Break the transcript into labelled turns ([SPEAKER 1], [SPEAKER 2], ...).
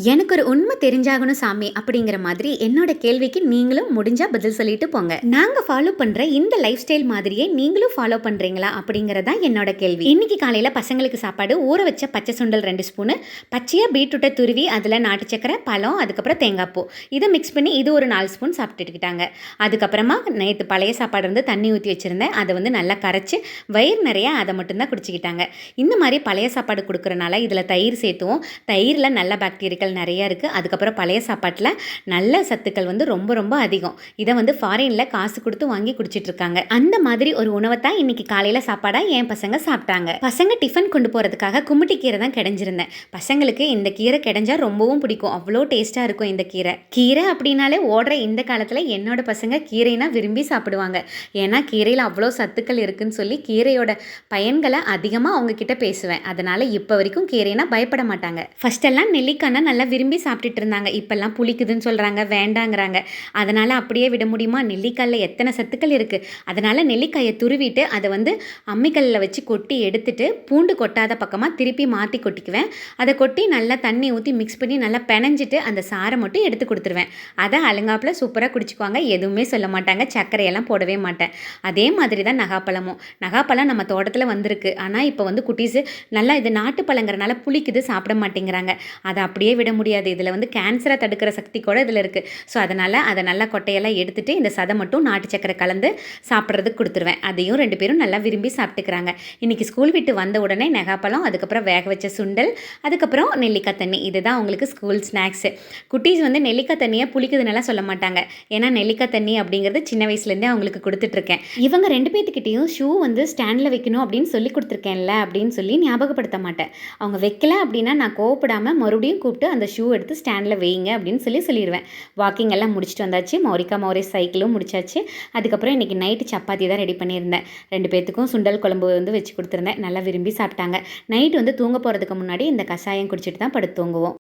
[SPEAKER 1] எனக்கு ஒரு உண்மை தெரிஞ்சாகணும் சாமி அப்படிங்கிற மாதிரி என்னோட கேள்விக்கு நீங்களும் முடிஞ்சா பதில் சொல்லிட்டு போங்க. நாங்க ஃபாலோ பண்ற இந்த லைஃப் ஸ்டைல் மாதிரியே நீங்களும் ஃபாலோ பண்றீங்களா அப்படிங்கறதா என்னோட கேள்வி. இன்னைக்கு காலையில பசங்களுக்கு சாப்பாடு ஊற வச்ச பச்சை சுண்டல் 2 ஸ்பூனு, பச்சையா பீட்ரூட்டை துருவி அதில் நாட்டு சக்கரை, பழம், அதுக்கப்புறம் தேங்காய் பூ இதை மிக்ஸ் பண்ணி இது ஒரு 4 ஸ்பூன் சாப்பிட்டுக்கிட்டாங்க. அதுக்கப்புறமா நேற்று பழைய சாப்பாடு இருந்து தண்ணி ஊற்றி வச்சிருந்தேன், அதை வந்து நல்லா கரைச்சி வயிறு நிறைய அதை மட்டும்தான் குடிச்சிக்கிட்டாங்க. இந்த மாதிரி பழைய சாப்பாடு கொடுக்குறனால இதில் தயிர் சேர்த்துவோம். தயிரில் நல்ல பாக்டீரியா நிறைய இருக்குது. அதுக்கப்புறம் பழைய சாப்பாட்டில் நல்ல சத்துக்கள் வந்து ரொம்ப ரொம்ப அதிகம். இதை வந்து ஃபாரினில் காசு கொடுத்து வாங்கி குடிச்சிட்டு இருக்காங்க. அந்த மாதிரி ஒரு உணவை தான் இன்னைக்கு காலையில் சாப்பாடாக என் பசங்க சாப்பிட்டாங்க. பசங்க டிஃபன் கொண்டு போகிறதுக்காக கும்மிட்டி கீரை தான் கிடைஞ்சிருந்தேன். பசங்களுக்கு இந்த கீரை கிடைஞ்சா ரொம்பவும் பிடிக்கும். அவ்வளோ டேஸ்ட்டாக இருக்கும் இந்த கீரை. கீரை அப்படின்னாலே ஓடுற இந்த காலத்தில் என்னோட பசங்க கீரைனா விரும்பி சாப்பிடுவாங்க. ஏன்னா கீரையில் அவ்வளோ சத்துக்கள் இருக்குன்னு சொல்லி கீரையோட பயன்களை அதிகமாக அவங்க கிட்ட பேசுவேன். அதனால் இப்போ வரைக்கும் கீரைனா பயப்பட மாட்டாங்க. ஃபர்ஸ்டெல்லாம் நெல்லிக்காய்னா நல்லா விரும்பி சாப்பிட்டுட்டு இருந்தாங்க. இப்போல்லாம் புளிக்குதுன்னு சொல்கிறாங்க, வேண்டாங்கிறாங்க. அதனால் அப்படியே விட முடியுமா? நெல்லிக்காயில் எத்தனை சத்துக்கள் இருக்குது. அதனால் நெல்லிக்காயை துருவிட்டு அதை வந்து அம்மிக்கல்லில் வச்சு கொட்டி எடுத்துட்டு பூண்டு கொட்டாத பக்கமாக திருப்பி மாற்றி கொட்டிக்குவேன். அதை கொட்டி நல்லா தண்ணி ஊற்றி மிக்ஸ் பண்ணி நல்லா பெனஞ்சிட்டு அந்த சாரை மட்டும் எடுத்து கொடுத்துருவேன். அதை அலங்காப்பில் சூப்பராக குடிச்சுக்குவாங்க. எதுவுமே சொல்ல மாட்டாங்க. சர்க்கரையெல்லாம் போடவே மாட்டேன். அதே மாதிரி தான் நகாப்பழமும். நகாப்பழம் நம்ம தோட்டத்தில் வந்திருக்கு. ஆனால் இப்போ வந்து குட்டீஸு நல்லா இது நாட்டு பழங்கிறனால புளிக்குது, சாப்பிட மாட்டேங்கிறாங்க. அதை அப்படியே விட முடியாது. இதில் வந்து கேன்சரை தடுக்கிற சக்தி கூட இதில் இருக்குது. ஸோ அதனால் அதை நல்லா கொட்டையெல்லாம் எடுத்துகிட்டு இந்த சதை மட்டும் நாட்டு சக்கரை கலந்து சாப்பிட்றதுக்கு கொடுத்துருவேன். அதையும் 2 பேரும் நல்லா விரும்பி சாப்பிட்டுக்கிறாங்க. இன்றைக்கி ஸ்கூல் விட்டு வந்த உடனே நெகாப்பழம், அதுக்கப்புறம் வேக வச்ச சுண்டல், அதுக்கப்புறம் நெல்லிக்காய் தண்ணி. இதுதான் அவங்களுக்கு ஸ்கூல் ஸ்நாக்ஸு. குட்டீஸ் வந்து நெல்லிக்காய் தண்ணியை புளிக்குதுன்னெல்லாம் சொல்ல மாட்டாங்க. ஏன்னா நெல்லிக்காய் தண்ணி அப்படிங்கிறது சின்ன வயசுலேருந்தே அவங்களுக்கு கொடுத்துட்ருக்கேன். இவங்க 2 பேர்த்துக்கிட்டையும் ஷூ வந்து ஸ்டாண்டில் வைக்கணும் அப்படின்னு சொல்லி கொடுத்துருக்கேன்ல அப்படின்னு சொல்லி ஞாபகப்படுத்த மாட்டேன். அவங்க வைக்கல அப்படின்னா நான் கோவப்படாமல் மறுபடியும் கூப்பிட்டு அந்த ஷூ எடுத்து ஸ்டாண்டில் வைங்க அப்படின்னு சொல்லிடுவேன். வாக்கிங் எல்லாம் முடிச்சுட்டு வந்தாச்சு. மௌரிஸ் சைக்கிளும் முடிச்சாச்சு. அதுக்கப்புறம் இன்றைக்கி நைட்டு சப்பாத்தி தான் ரெடி பண்ணியிருந்தேன். 2 பேர்த்துக்கும் சுண்டல் குழம்பு வந்து வச்சு கொடுத்துருந்தேன். நல்லா விரும்பி சாப்பிட்டாங்க. நைட்டு வந்து தூங்க போகிறதுக்கு முன்னாடி இந்த கஷாயம் குடிச்சிட்டு தான் படுத்து தூங்குவோம்.